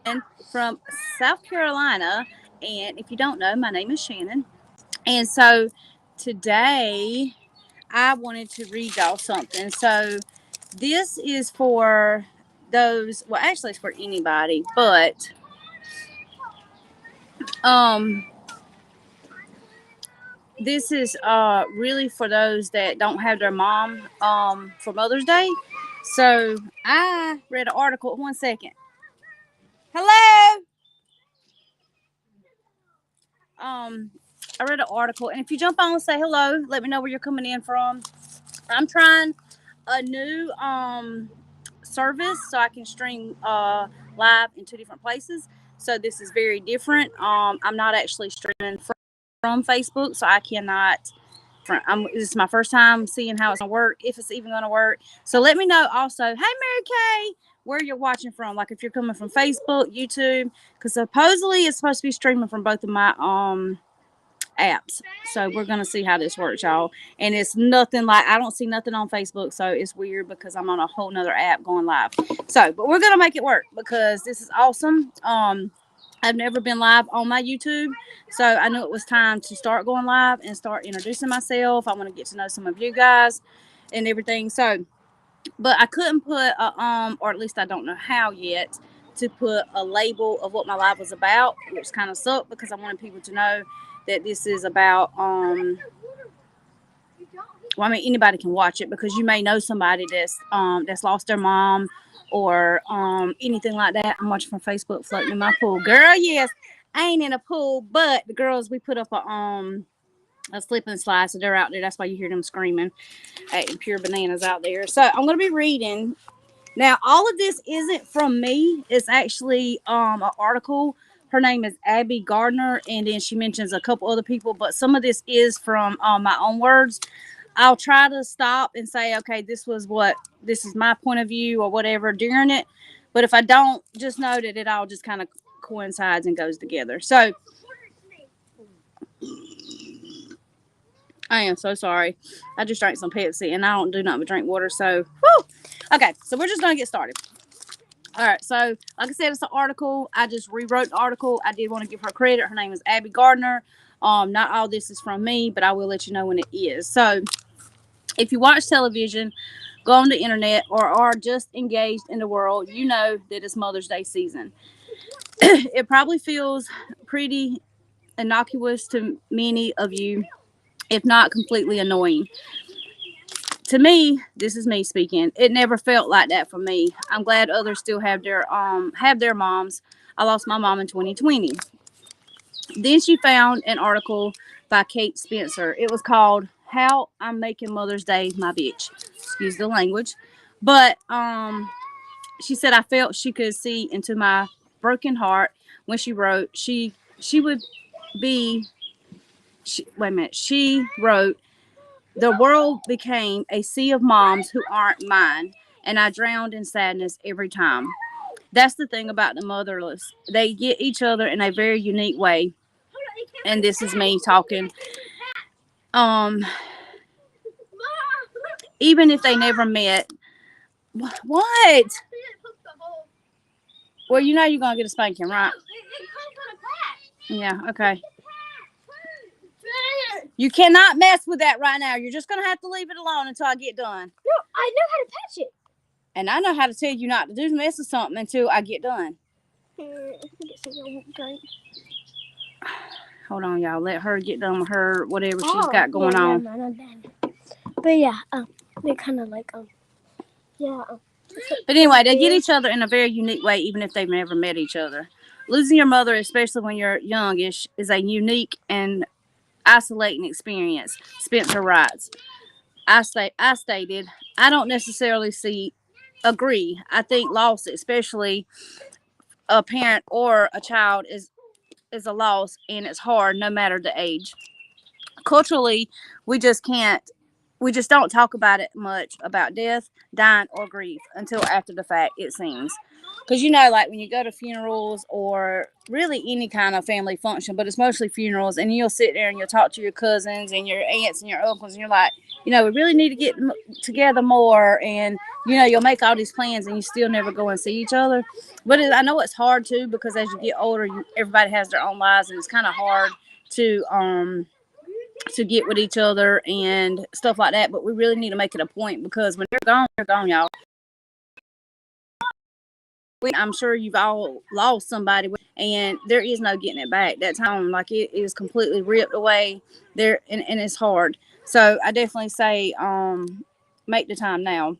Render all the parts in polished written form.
and from South Carolina. And if you don't know, my name is Shannon. And so today I wanted to read y'all something. So this is for those, well, actually, it's for anybody, but um, this is really for those that don't have their mom for Mother's Day. So I read an article. One second. Hello. Um, I read an article, and if you jump on and say hello, let me know where you're coming in from. I'm trying a new service so I can stream live in two different places. So this is very different. I'm not actually streaming from Facebook, so I cannot. This is my first time seeing how it's gonna work, if it's even gonna work. So let me know also. Hey, Mary Kay, where you're watching from? Like if you're coming from Facebook, YouTube, because supposedly it's supposed to be streaming from both of my apps. So we're gonna see how this works, y'all. And it's nothing like I don't see nothing on Facebook, so it's weird because I'm on a whole nother app going live. So, but we're gonna make it work because this is awesome. I've never been live on my YouTube, so I knew it was time to start going live and start introducing myself. I want to get to know some of you guys and everything. So, but I couldn't put a or at least I don't know how yet to put a label of what my live was about, which kind of sucked because I wanted people to know that this is about well, I mean anybody can watch it because you may know somebody that's lost their mom or anything like that. I'm watching from Facebook floating in my pool. Girl, yes. I ain't in a pool, but the girls we put up a slip and slide, so they're out there. That's why you hear them screaming at pure bananas out there. So I'm gonna be reading. Now, all of this isn't from me. It's actually an article. Her name is Abby Gardner, and then she mentions a couple other people, but some of this is from my own words. I'll try to stop and say, okay, this is my point of view or whatever during it. But if I don't, just know that it all just kind of coincides and goes together. So I am so sorry. I just drank some Pepsi and I don't do nothing but drink water. So, whew. Okay, so we're just going to get started. All right, so like I said, it's an article. I just rewrote the article. I did want to give her credit. Her name is Abby Gardner. Not all this is from me, but I will let you know when it is. So, if you watch television, go on the internet, or are just engaged in the world, you know that it's Mother's Day season. It probably feels pretty innocuous to many of you, if not completely annoying. To me, this is me speaking. It never felt like that for me. I'm glad others still have their moms. I lost my mom in 2020. Then she found an article by Kate Spencer. It was called "How I'm Making Mother's Day My Bitch." Excuse the language, but she said I felt she could see into my broken heart when she wrote she would be. Wait a minute. She wrote the world became a sea of moms who aren't mine, and I drowned in sadness every time. That's the thing about the motherless. They get each other in a very unique way. And this is me talking. Um, Even if they never met. What? Well, you know you're gonna get a spanking, right? Yeah, okay. You cannot mess with that right now. You're just gonna have to leave it alone until I get done. No, I know how to patch it. And I know how to tell you not to do mess with something until I get done. Hold on, y'all. Let her get done with her whatever she's got going on. But yeah, they're kind of like yeah. But anyway, they get each other in a very unique way, even if they've never met each other. Losing your mother, especially when you're youngish, is a unique and isolating experience. Spencer writes. I stated, I don't necessarily agree. I think loss, especially a parent or a child, is a loss, and it's hard no matter the age. Culturally, we just can't we just don't talk about it much about death, dying, or grief until after the fact, it seems. Because, you know, like when you go to funerals or really any kind of family function, but it's mostly funerals, and you'll sit there and you'll talk to your cousins and your aunts and your uncles, and you're like, you know, we really need to get together more. And, you know, you'll make all these plans and you still never go and see each other. But I know it's hard too, because as you get older, everybody has their own lives, and it's kind of hard to, to get with each other and stuff like that. But we really need to make it a point, because when they're gone, y'all. I'm sure you've all lost somebody, and there is no getting it back. That time, like, it is completely ripped away there, and it's hard. So I definitely say, make the time now.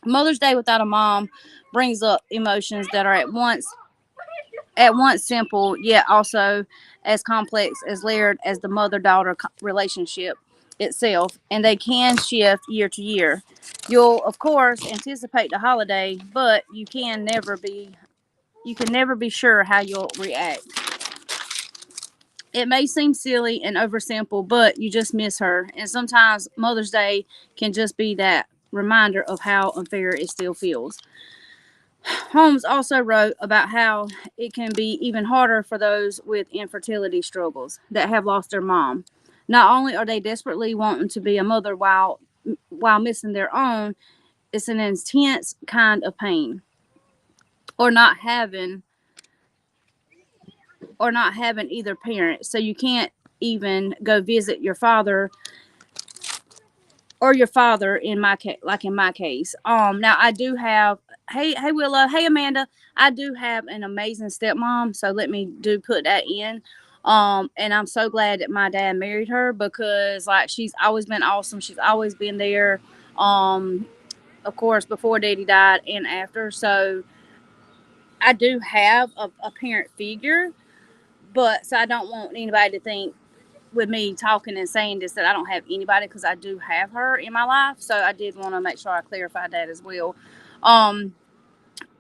Mother's Day without a mom brings up emotions that are at once simple, yet also as complex, as layered as the mother-daughter relationship itself, and they can shift year to year. You'll of course anticipate the holiday, but you can never be sure how you'll react. It may seem silly and oversimple, but you just miss her, and sometimes Mother's Day can just be that reminder of how unfair it still feels. Holmes also wrote about how it can be even harder for those with infertility struggles that have lost their mom. Not only are they desperately wanting to be a mother while missing their own, it's an intense kind of pain. Or not having either parent. So you can't even go visit your father or your father, in my case, like in my case. Now I do have, hey Willa, hey Amanda, I do have an amazing stepmom, so let me do put that in. And I'm so glad that my dad married her, because like she's always been awesome. She's always been there. Um, of course, before Daddy died and after. So I do have a parent figure, but so I don't want anybody to think with me talking and saying this that I don't have anybody, because I do have her in my life. So I did want to make sure I clarified that as well. Um,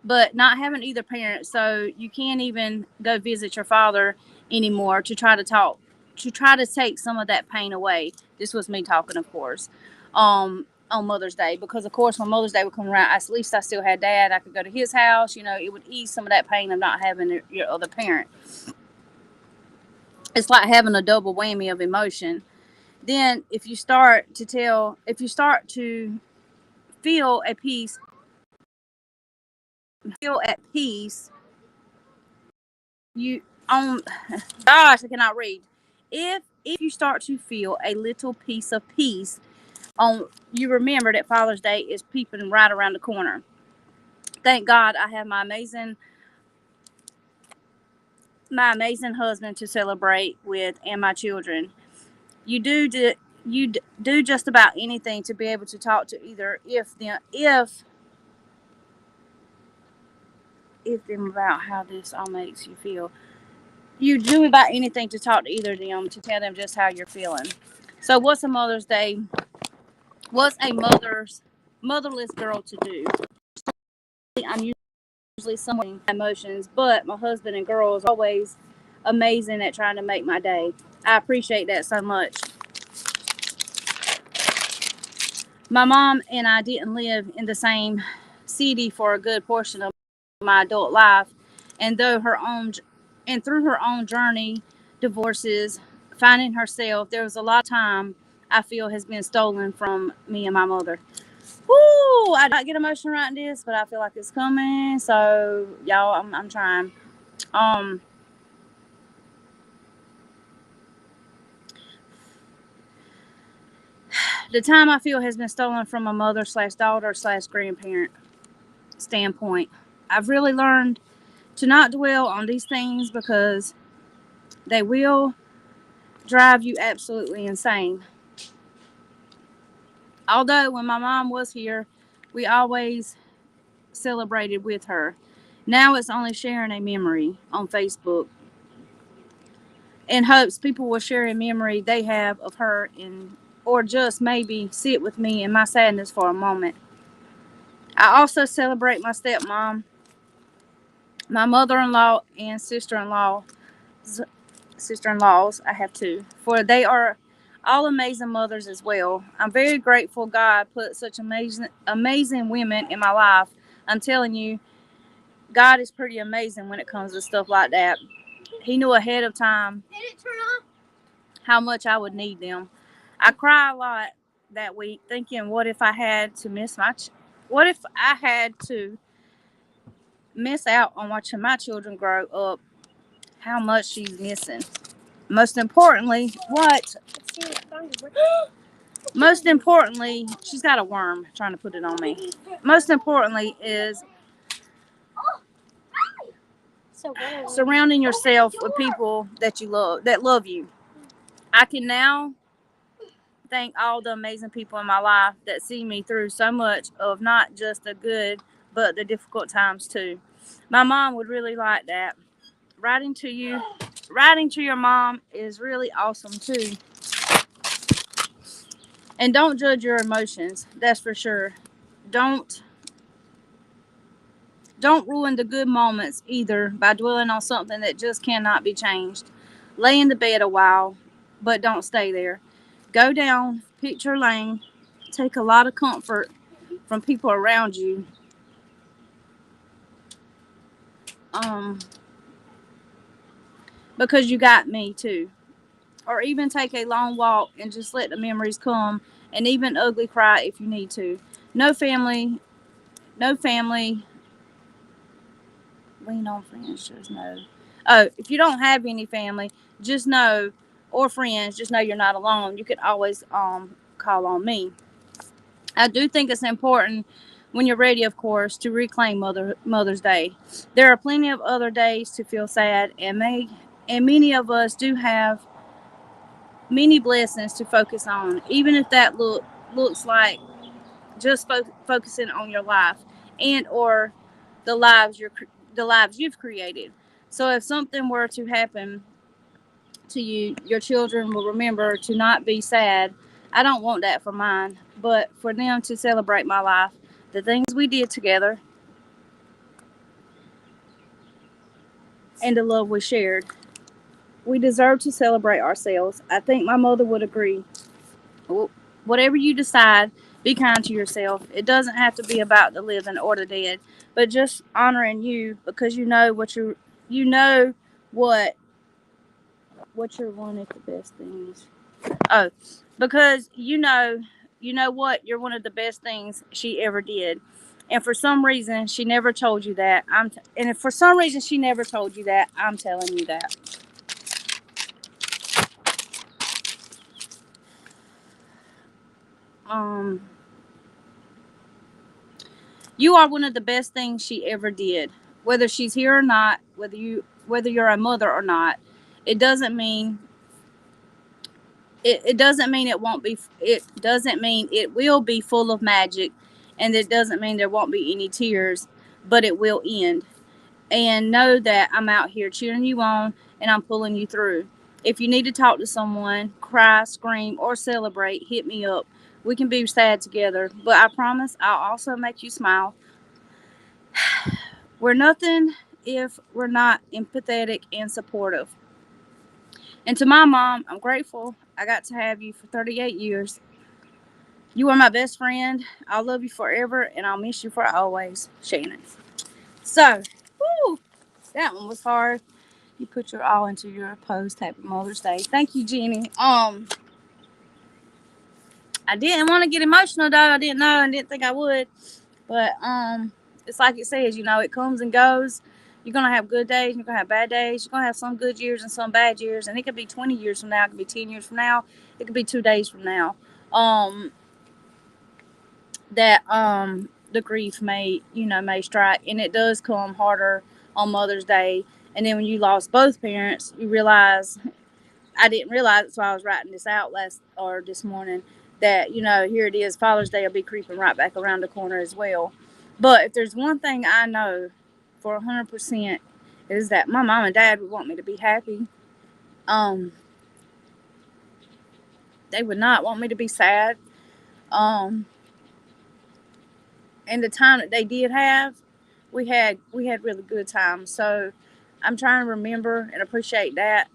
but not having either parent, so you can't even go visit your father anymore to try to take some of that pain away. This was me talking, of course, on Mother's Day, because of course when Mother's Day would come around, at least I still had Dad. I could go to his house. You know, it would ease some of that pain of not having your other parent. It's like having a double whammy of emotion. Then if you start to feel at peace, you on gosh, I cannot read. If you start to feel a little piece of peace, on you remember that Father's Day is peeping right around the corner. Thank God I have my amazing husband to celebrate with, and my children. You do just about anything to be able to talk to either if them about how this all makes you feel. You do about anything to talk to either of them, to tell them just how you're feeling. So what's a Mother's Day? What's a motherless girl to do? I'm usually somewhere emotions, but my husband and girls are always amazing at trying to make my day. I appreciate that so much. My mom and I didn't live in the same city for a good portion of my adult life, and through her own journey, divorces, finding herself, there was a lot of time I feel has been stolen from me and my mother. Woo! I don't get emotional right this, but I feel like it's coming. So y'all, I'm trying. Um, the time I feel has been stolen from a mother/daughter/grandparent standpoint. I've really learned to not dwell on these things, because they will drive you absolutely insane. Although when my mom was here, we always celebrated with her. Now it's only sharing a memory on Facebook, in hopes people will share a memory they have of her, or just maybe sit with me in my sadness for a moment. I also celebrate my stepmom, my mother-in-law, and sister-in-laws. I have two, for they are all amazing mothers as well. I'm very grateful God put such amazing women in my life. I'm telling you, God is pretty amazing when it comes to stuff like that. He knew ahead of time how much I would need them. I cry a lot that week thinking, what if I had to what if I had to miss out on watching my children grow up? How much she's missing. Most importantly, what? Most importantly, she's got a worm trying to put it on me. Most importantly is surrounding yourself with people that you love, that love you. I can now thank all the amazing people in my life that see me through so much of not just the good, but the difficult times too. My mom would really like that. Writing to you, writing to your mom is really awesome too. And don't judge your emotions, that's for sure. Don't don't ruin the good moments either by dwelling on something that just cannot be changed. Lay in the bed a while, but don't stay there. Go down picture lane. Take a lot of comfort from people around you. Um, because you got me too. Or even take a long walk and just let the memories come, and even ugly cry if you need to. No family, no family. Lean on friends, just know. Oh, if you don't have any family, just know, or friends, just know you're not alone. You can always call on me. I do think it's important when you're ready, of course, to reclaim Mother's Day. There are plenty of other days to feel sad, and many of us do have many blessings to focus on, even if that looks like just focusing on your life and or the lives the lives you've created. So if something were to happen to you, your children will remember to not be sad. I don't want that for mine, but for them to celebrate my life, the things we did together, and the love we shared. We deserve to celebrate ourselves. I think my mother would agree. Whatever you decide, be kind to yourself. It doesn't have to be about the living or the dead, but just honoring you because you know what you're one of the best things. Oh, because you know what you're one of the best things she ever did. And for some reason she never told you that. And if for some reason she never told you that, I'm telling you that. Um You are one of the best things she ever did. Whether she's here or not, whether you're a mother or not, it doesn't mean it doesn't mean it doesn't mean it will be full of magic, and it doesn't mean there won't be any tears, but it will end. And know that I'm out here cheering you on and I'm pulling you through. If you need to talk to someone, cry, scream, or celebrate, hit me up. We can be sad together, but I promise I'll also make you smile. We're nothing if we're not empathetic and supportive. And to my mom, I'm grateful I got to have you for 38 years. You are my best friend. I'll love you forever and I'll miss you for always, Shannon. So, whew, that one was hard. You put your all into your post. Happy Mother's Day. Thank you, Jenny. I didn't want to get emotional though. I didn't know. I didn't think I would. But it's like it says, it comes and goes. You're gonna have good days, you're gonna have bad days, you're gonna have some good years and some bad years, and it could be 20 years from now, it could be 10 years from now, it could be 2 days from now. That the grief may strike, and it does come harder on Mother's Day. And then when you lost both parents, you realize I didn't realize it, so I was writing this out this morning that here it is. Father's Day will be creeping right back around the corner as well. But if there's one thing I know for 100% is that my mom and dad would want me to be happy. Um, they would not want me to be sad. Um, and the time that they did have, we had really good times. So I'm trying to remember and appreciate that.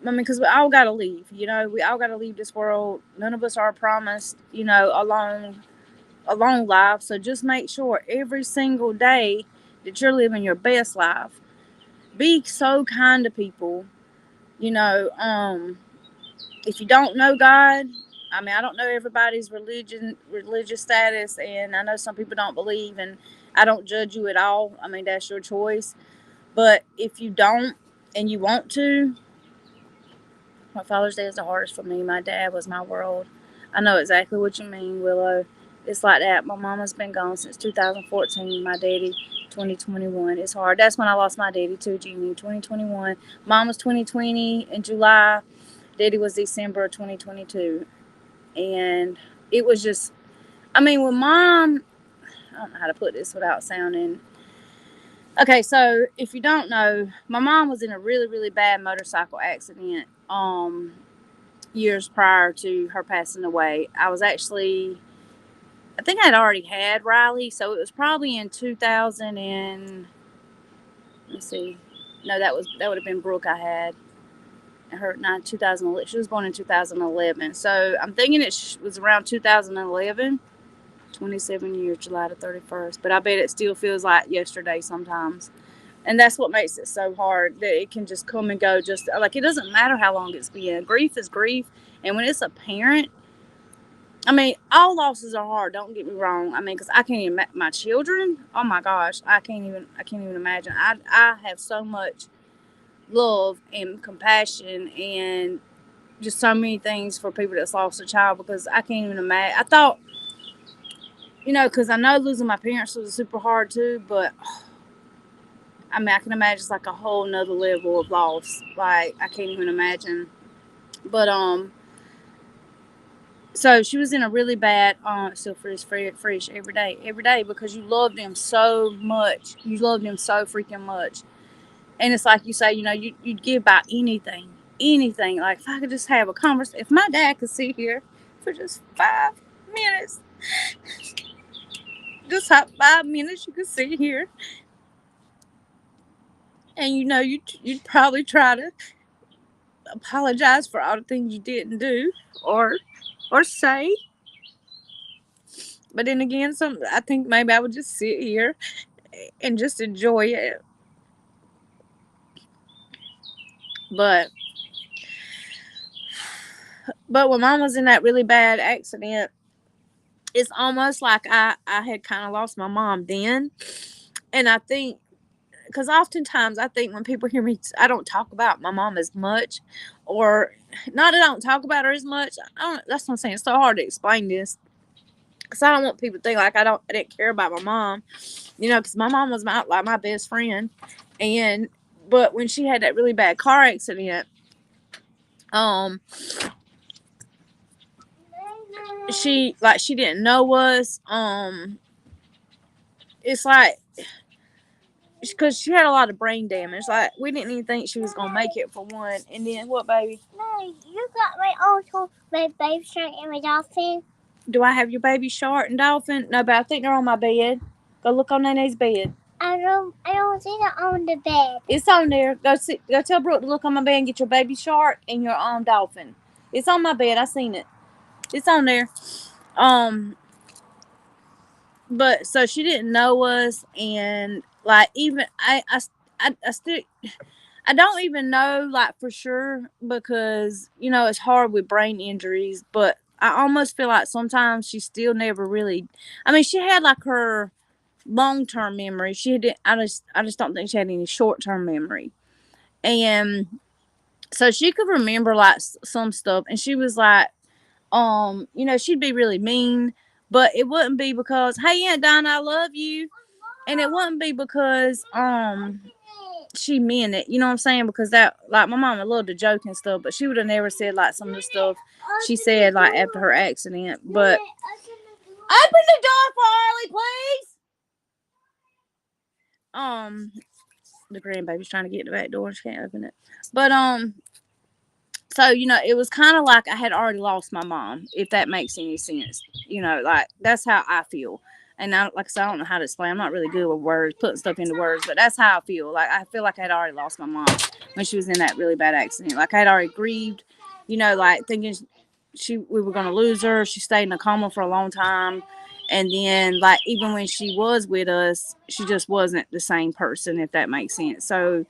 I mean, because we all got to leave. You know, we all got to leave this world. None of us are promised, you know, a long life. So just make sure every single day that you're living your best life. Be so kind to people. You know, if you don't know God, I mean, I don't know everybody's religious status, and I know some people don't believe, and I don't judge you at all. I mean, that's your choice. But if you don't and you want to, my Father's Day is the hardest for me. My dad was my world. I know exactly what you mean, Willow. It's like that. My mama's been gone since 2014. My daddy, 2021. It's hard. That's when I lost my daddy too, Jeannie, 2021. Mom was 2020 in July. Daddy was December 2022. And it was just, I mean, when mom, I don't know how to put this without sounding. Okay, so if you don't know, my mom was in a really, really bad motorcycle accident. Years prior to her passing away. I was actually, I think I had already had Riley, so it was probably in 2000 and let's see, no, that would have been Brooke. I had her not 2011. She was born in 2011, so I'm thinking it was around 2011. 27 years, July the 31st. But I bet it still feels like yesterday sometimes. And that's what makes it so hard that it can just come and go. Just like it doesn't matter how long it's been. Grief is grief. And when it's a parent, I mean, all losses are hard. Don't get me wrong. I mean, because I can't even my children. Oh my gosh, I can't even imagine. I have so much love and compassion and just so many things for people that's lost a child because I can't even imagine. I thought, you know, because I know losing my parents was super hard too, but I mean, I can imagine it's like a whole nother level of loss. Like I can't even imagine. But so she was in a really bad still fresh every day because you love them so much. You love them so freaking much. And it's like you say, you know, you'd give about anything. Like if I could just have a conversation, if my dad could sit here for just 5 minutes, just 5 minutes, you could sit here, and you know, you'd probably try to apologize for all the things you didn't do or say. But then again, I think maybe I would just sit here and just enjoy it. But when mom was in that really bad accident, it's almost like I had kind of lost my mom then. And I think because oftentimes I think when people hear me, I don't talk about my mom as much, or not that I don't talk about her as much. That's what I'm saying. It's so hard to explain this because I don't want people to think like I didn't care about my mom, you know, because my mom was my best friend, and but when she had that really bad car accident, um, she didn't know us, it's like because she had a lot of brain damage. Like we didn't even think she was gonna make it for one. And then what, baby? No, you got my baby shark and my dolphin. Do I have your baby shark and dolphin? No, but I think they're on my bed. Go look on Nene's bed. I don't see that on the bed. It's on there. Go tell Brooke to look on my bed and get your baby shark and your dolphin. It's on my bed. I seen it. It's on there. But so she didn't know us, and like even I still I don't even know like for sure because you know it's hard with brain injuries, but I almost feel like sometimes she still never really. I mean, she had like her long term memory. She did. I just don't think she had any short term memory, and so she could remember like some stuff, and she was like, you know, she'd be really mean, but it wouldn't be because, hey, Aunt Donna, I love you, and it wouldn't be because she meant it. You know what I'm saying? Because that, like, my mom loved to joke and stuff, but she would have never said like some of the stuff she said like after her accident. But open the door for Harley, please. The grandbaby's trying to get the back door. She can't open it. But so you know, it was kind of like I had already lost my mom, if that makes any sense. You know, like that's how I feel. And I, like I said, I don't know how to explain. I'm not really good with words, putting stuff into words, but that's how I feel. Like I feel like I had already lost my mom. when she was in that really bad accident. Like I had already grieved, like thinking we were gonna lose her. She stayed in a coma for a long time, and then like even when she was with us, she just wasn't the same person, if that makes sense. So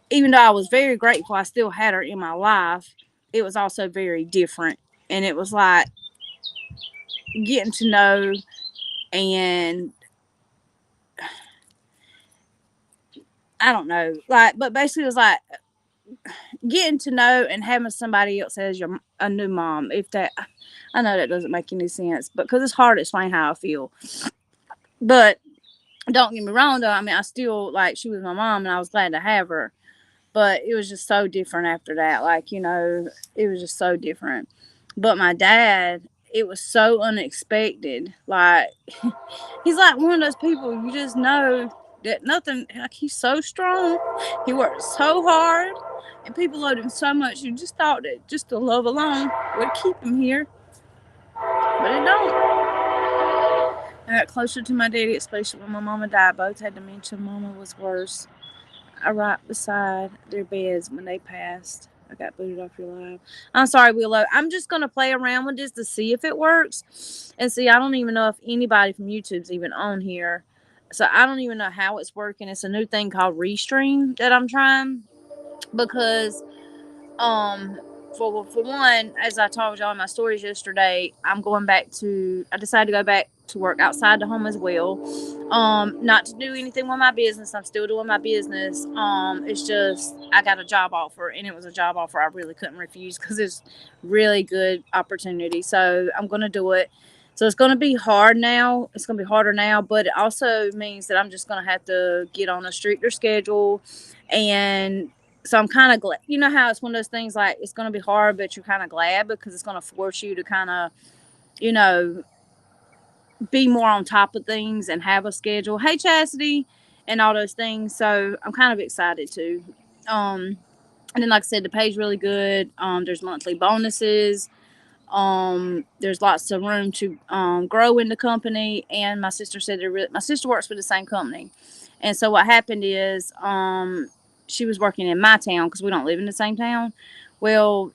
even though I was very grateful, I still had her in my life. It was also very different, and it was like getting to know and I don't know, like, but basically it was like getting to know and having somebody else as your a new mom. If that, I know that doesn't make any sense, but because it's hard to explain how I feel. But don't get me wrong, though. I mean, I still like she was my mom, and I was glad to have her. But it was just so different after that. Like it was just so different. But my dad, it was so unexpected. Like he's like one of those people you just know that nothing. Like he's so strong, he works so hard, and people loved him so much. You just thought that just the love alone would keep him here, but it don't. I got closer to my daddy, especially when my mama died. Both had dementia. Mama was worse. I right beside their beds when they passed. I got booted off your live. I'm sorry, Willow. I'm just gonna play around with this to see if it works. And see, I don't even know if anybody from YouTube's even on here. So I don't even know how it's working. It's a new thing called Restream that I'm trying because um, for one, as I told y'all in my stories yesterday, I decided to go back to work outside the home as well. Not to do anything with my business. I'm still doing my business. It's just I got a job offer, and it was a job offer I really couldn't refuse because it's really good opportunity. So I'm gonna do it. So it's gonna be hard now. It's gonna be harder now, but it also means that I'm just gonna have to get on a stricter schedule and so I'm kind of glad. You know how it's one of those things like it's going to be hard, but you're kind of glad because it's going to force you to kind of, you know, be more on top of things and have a schedule. Hey, Chastity, and all those things. So I'm kind of excited too. Um, and then, like I said, the pay's really good. There's monthly bonuses. There's lots of room to grow in the company. And my sister said my sister works for the same company. And so what happened is she was working in my town because we don't live in the same town. Well,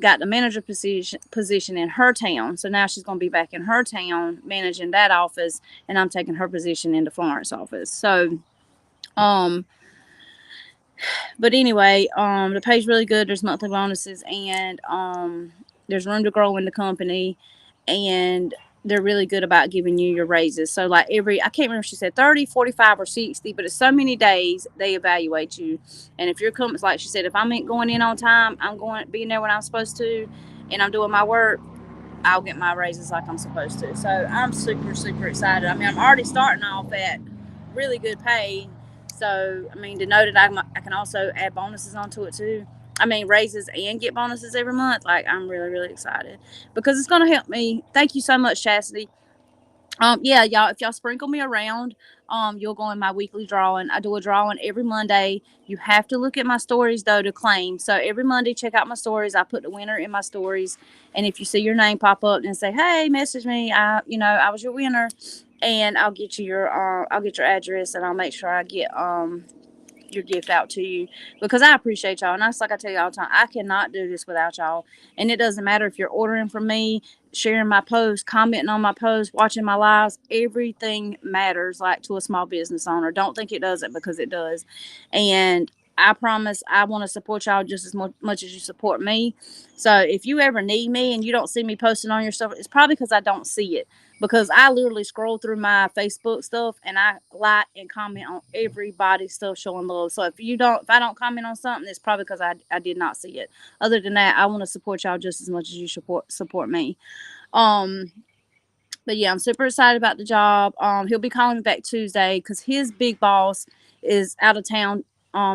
got the manager position in her town, so now she's going to be back in her town managing that office, and I'm taking her position in the Florence office. So, um, but anyway, the pay's really good. There's monthly bonuses, and there's room to grow in the company, and they're really good about giving you your raises. So like I can't remember if she said 30, 45, or 60, but it's so many days they evaluate you. And if your company's like she said, if I'm going in on time, I'm going being there when I'm supposed to, and I'm doing my work, I'll get my raises like I'm supposed to. So I'm super, super excited. I mean, I'm already starting off at really good pay. So, I mean, to know that I can also add bonuses onto it too. I mean, raises and get bonuses every month. Like, I'm really, really excited because it's going to help me. Thank you so much, Chastity. Yeah, y'all, if y'all sprinkle me around, you'll go in my weekly drawing. I do a drawing every Monday. You have to look at my stories though to claim. So every Monday, check out my stories. I put the winner in my stories, and if you see your name pop up and say, "Hey, message me," I was your winner, and I'll get your address, and I'll make sure I get your gift out to you because I appreciate y'all. And that's like I tell you all the time, I cannot do this without y'all. And it doesn't matter if you're ordering from me, sharing my posts, commenting on my posts, watching my lives. Everything matters, like to a small business owner. Don't think it doesn't because it does. And I promise I want to support y'all just as much as you support me. So if you ever need me and you don't see me posting on your stuff, it's probably because I don't see it. Because I literally scroll through my Facebook stuff and I like and comment on everybody's stuff showing love. So if I don't comment on something, it's probably because I did not see it. Other than that, I want to support y'all just as much as you support me. Um, but yeah, I'm super excited about the job. He'll be calling me back Tuesday because his big boss is out of town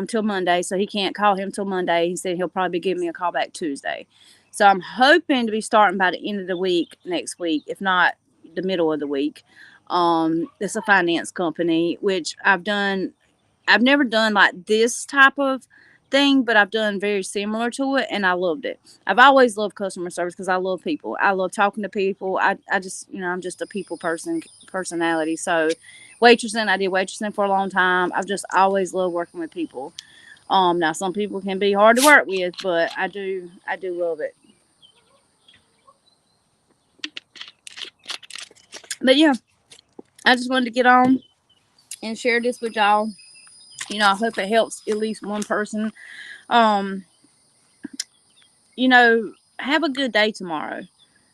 till Monday, so he can't call him till Monday. He said he'll probably give me a call back Tuesday. So I'm hoping to be starting by the end of the week next week, if not the middle of the week. It's a finance company, which I've never done like this type of thing, but I've done very similar to it, and I loved it. I've always loved customer service because I love people. I love talking to people. I just, I'm just a people personality. So, I did waitressing for a long time. I've just always loved working with people. Now some people can be hard to work with, but I do love it. But yeah, I just wanted to get on and share this with y'all. I hope it helps at least one person. Um, have a good day tomorrow.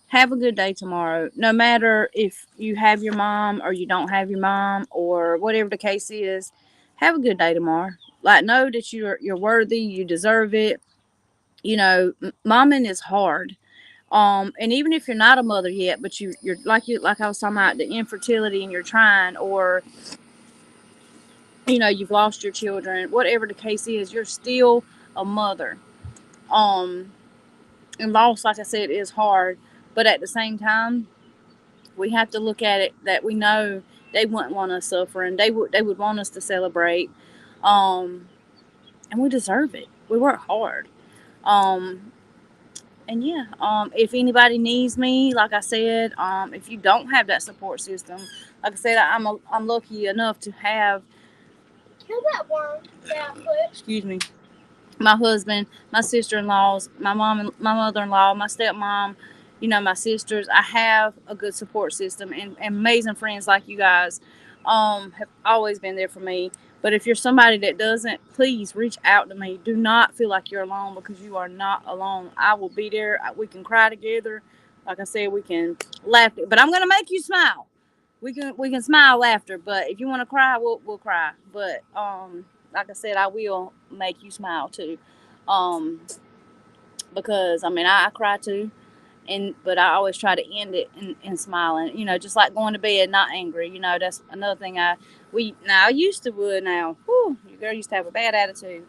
Have a good day tomorrow. No matter if you have your mom or you don't have your mom or whatever the case is, have a good day tomorrow. Like know that you're worthy, you deserve it. Momming is hard. And even if you're not a mother yet, but you're like I was talking about the infertility and you're trying, or you've lost your children, whatever the case is, you're still a mother. Um, and loss, like I said, is hard, but at the same time, we have to look at it that we know they wouldn't want us suffering. They would want us to celebrate, um, and we deserve it. We work hard. Um, and yeah, if anybody needs me, like I said, if you don't have that support system, like I said, I'm lucky enough to have. Kill that worm. Yeah, Excuse me. My husband, my sister-in-laws, my mom, and my mother-in-law, my stepmom, my sisters. I have a good support system and amazing friends like you guys have always been there for me. But if you're somebody that doesn't, please reach out to me. Do not feel like you're alone because you are not alone. I will be there. We can cry together. Like I said, we can laugh. But I'm gonna make you smile. We can smile laughter. But if you want to cry, we'll cry. But like I said, I will make you smile too. Um, because I mean, I cry too, but I always try to end it in smiling. Just like going to bed, not angry. That's another thing. I used to would now. Whew, your girl used to have a bad attitude,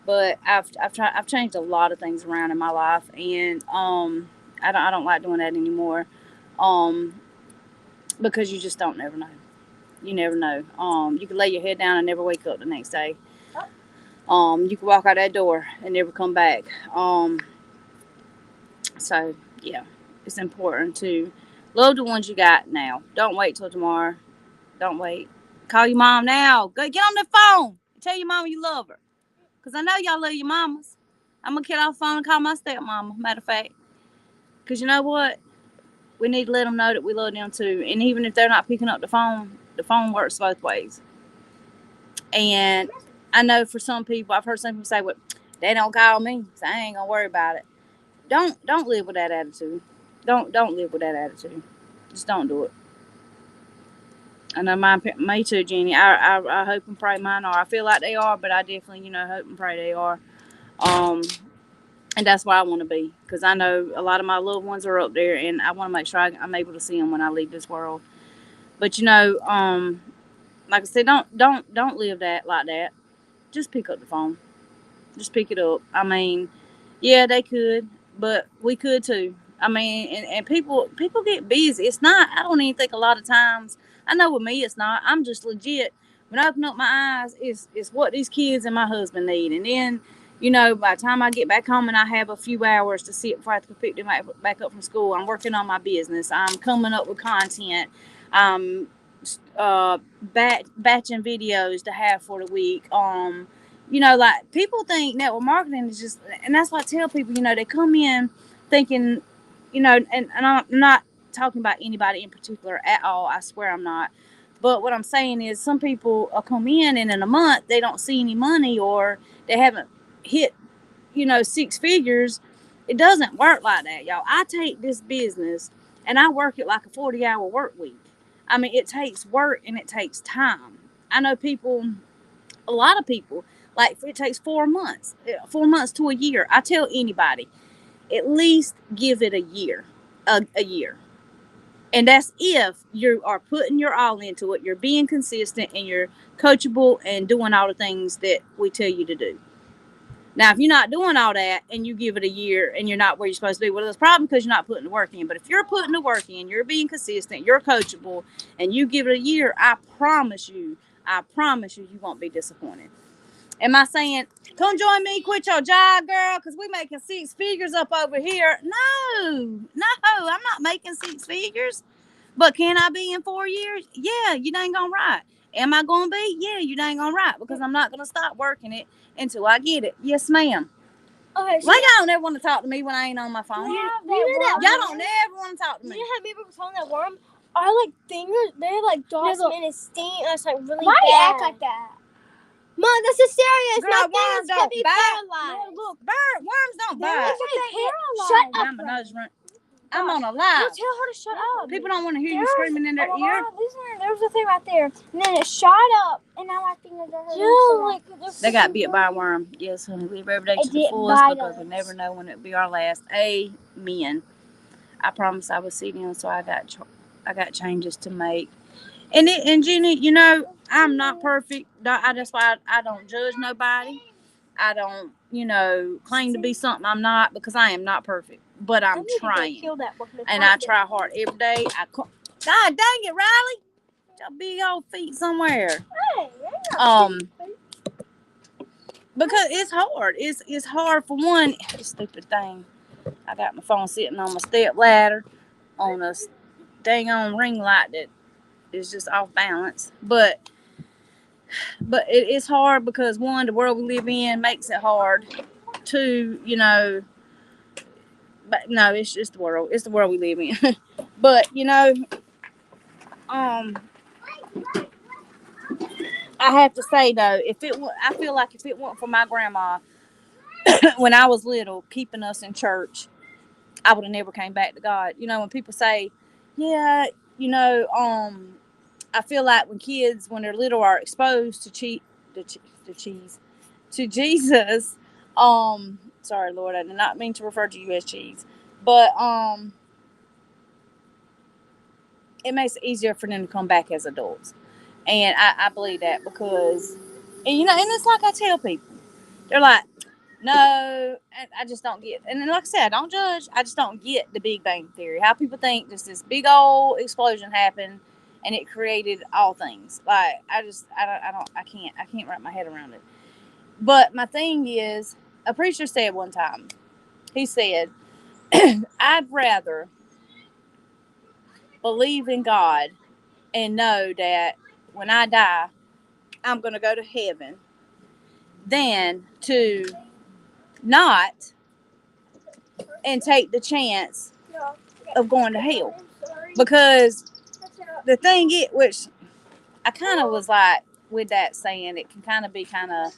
but I've changed a lot of things around in my life, and I don't like doing that anymore. Um, because you just don't never know. You never know. You can lay your head down and never wake up the next day. You can walk out that door and never come back. So yeah, it's important to love the ones you got now. Don't wait till tomorrow. Don't wait. Call your mom now. Go get on the phone. Tell your mama you love her. Cause I know y'all love your mamas. I'm gonna get off the phone and call my stepmama. Matter of fact, cause you know what? We need to let them know that we love them too. And even if they're not picking up the phone works both ways. And I know for some people, I've heard some people say, "Well, they don't call me, so I ain't gonna worry about it." Don't live with that attitude. Don't live with that attitude. Just don't do it. I know mine, me too, Jenny. I hope and pray mine are. I feel like they are, but I definitely hope and pray they are. Um, and that's where I want to be because I know a lot of my loved ones are up there, and I want to make sure I'm able to see them when I leave this world. But like I said, don't live that like that. Just pick up the phone. Just pick it up. I mean, yeah, they could, but we could too. I mean, and people get busy. It's not. I don't even think a lot of times. I know with me, it's not. I'm just legit. When I open up my eyes, it's what these kids and my husband need, and then. By the time I get back home and I have a few hours to sit before I have to pick them back up from school, I'm working on my business. I'm coming up with content. I'm batching videos to have for the week. Like people think network marketing is just, and that's why I tell people, they come in thinking, and I'm not talking about anybody in particular at all. I swear I'm not. But what I'm saying is, some people will come in and a month they don't see any money or they haven't hit, six figures. It doesn't work like that, y'all. I take this business and I work it like a 40-hour work week. I mean, it takes work and it takes time. I know people, a lot of people, like it takes 4 months, 4 months to a year. I tell anybody, at least give it a year, a year. And that's if you are putting your all into it, you're being consistent, and you're coachable and doing all the things that we tell you to do. Now, if you're not doing all that and you give it a year and you're not where you're supposed to be, well, there's a problem because you're not putting the work in. But if you're putting the work in, you're being consistent, you're coachable, and you give it a year, I promise you, you won't be disappointed. Am I saying, come join me, quit your job, girl, because we making six figures up over here? No, I'm not making six figures. But can I be in 4 years? Yeah, you ain't gonna right. Am I gonna be? Yeah, you dang on right, because I'm not gonna stop working it until I get it. Yes, ma'am. Okay, so Why y'all don't ever want to talk to me when I ain't on my phone? you Y'all know that don't never want to talk to me. You know how people were telling that worm? Our like fingers, they have like dots and it sting us like really Why do you bad. act like that? Mom, this is serious. Girl, Nothing worms is don't be bite. paralyzed. No, look, worms don't They're bite. paralyzed. Shut up. Now my nose run. I'm Gosh. on a No, live. tell her to shut up. People don't want to hear you screaming in their ear. There was a thing right there, and then it shot up, and now my fingers are hurting. Yeah, like They got bit by a worm. Yes, honey. Live every day It to the didn't fullest bite because we us. never know when it'll be our last. Amen. I promised I would see them, so I got changes to make. And Jenny, you know, I'm not perfect. That's why I don't judge nobody. I don't, claim to be something I'm not, because I am not perfect. But I'm trying, and I try hard every day. God dang it, Riley! Your big old feet somewhere. Because it's hard. It's hard for one. This stupid thing. I got my phone sitting on my step ladder on a dang on ring light that is just off balance. But it's hard because one, the world we live in makes it hard. Two, but no, it's just the world. It's the world we live in. But I have to say though, I feel like if it weren't for my grandma when I was little, keeping us in church, I would have never came back to God. When people say, yeah, I feel like when they're little, are exposed to cheese, to Jesus. Sorry, Lord, I did not mean to refer to you as cheese, but it makes it easier for them to come back as adults, and I believe that because, and it's like I tell people, they're like, no, I just don't get. And then, like I said, I don't judge. I just don't get the Big Bang Theory. How people think just this big old explosion happened, and it created all things. Like I can't wrap my head around it. But my thing is, a preacher said one time, he said, I'd rather believe in God and know that when I die, I'm going to go to heaven than to not and take the chance of going to hell. Because the thing is, which I kind of was like with that saying, it can kind of be kind of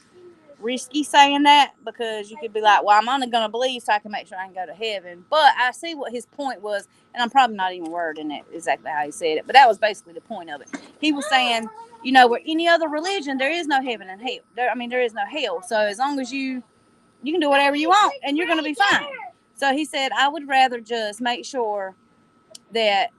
risky saying that, because you could be like, well, I'm only going to believe so I can make sure I can go to heaven. But I see what his point was, and I'm probably not even wording it exactly how he said it, but that was basically the point of it. He was saying, where any other religion, there is no heaven and hell. There is no hell. So as long as you can do whatever you want and you're going to be fine. So he said, I would rather just make sure that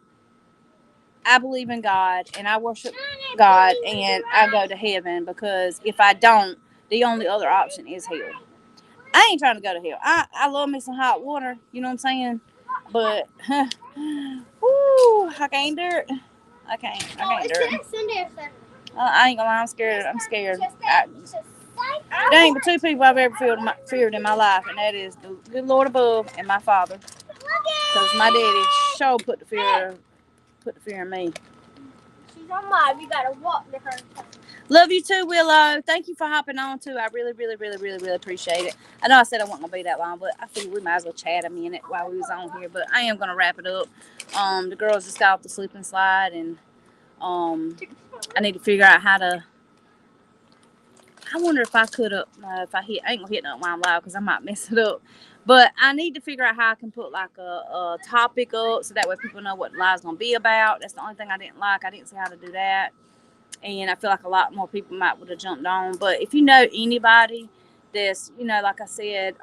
I believe in God and I worship God and I go to heaven, because if I don't, the only other option is hell. I ain't trying to go to hell. I love me some hot water, you know what I'm saying? But, whoo, I can't do it. I can't do it. Sunday or Saturday? I ain't gonna lie, I'm scared. There ain't but two people I've ever feared in my life, and that is the good Lord above and my father. Because my daddy sure put the fear in me. She's on live. You gotta walk to her. Love you too, Willow. Thank you for hopping on too. I really, really, really, really, really appreciate it. I know I said I wasn't gonna be that long, but I figured we might as well chat a minute while we was on here. But I am gonna wrap it up. The girls just got off the slip and slide, and I need to figure out how to. I wonder if I could if I ain't gonna hit nothing while I'm live because I might mess it up. But I need to figure out how I can put like a topic up so that way people know what live's gonna be about. That's the only thing I didn't like. I didn't see how to do that. And I feel like a lot more people might would have jumped on. But if you know anybody that's, like I said,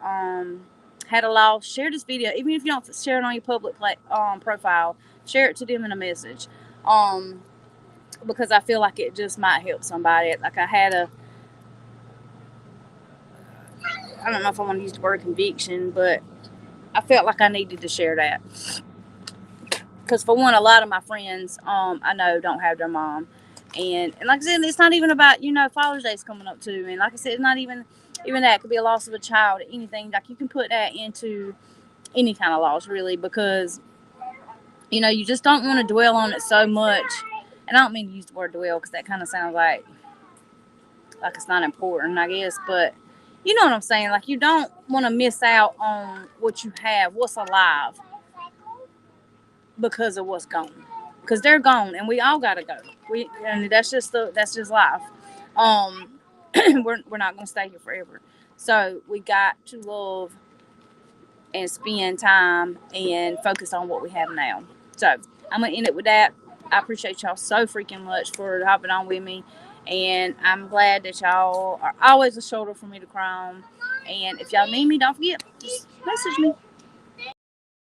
had a loss, share this video. Even if you don't share it on your public profile, share it to them in a message. Because I feel like it just might help somebody. Like I don't know if I want to use the word conviction, but I felt like I needed to share that. Because for one, a lot of my friends, I know don't have their mom. And like I said, it's not even about, Father's Day's coming up too. And like I said, it's not even that. It could be a loss of a child, anything. Like you can put that into any kind of loss, really, because, you just don't want to dwell on it so much And I don't mean to use the word dwell because that kind of sounds like it's not important, I guess. But you know what I'm saying? Like, you don't want to miss out on what you have, what's alive, because of what's gone. Because they're gone, and we all gotta go. And that's just life. We're not gonna stay here forever. So we got to love and spend time and focus on what we have now. So I'm gonna end it with that. I appreciate y'all so freaking much for hopping on with me, and I'm glad that y'all are always a shoulder for me to cry on. And if y'all need me, don't forget, just message me.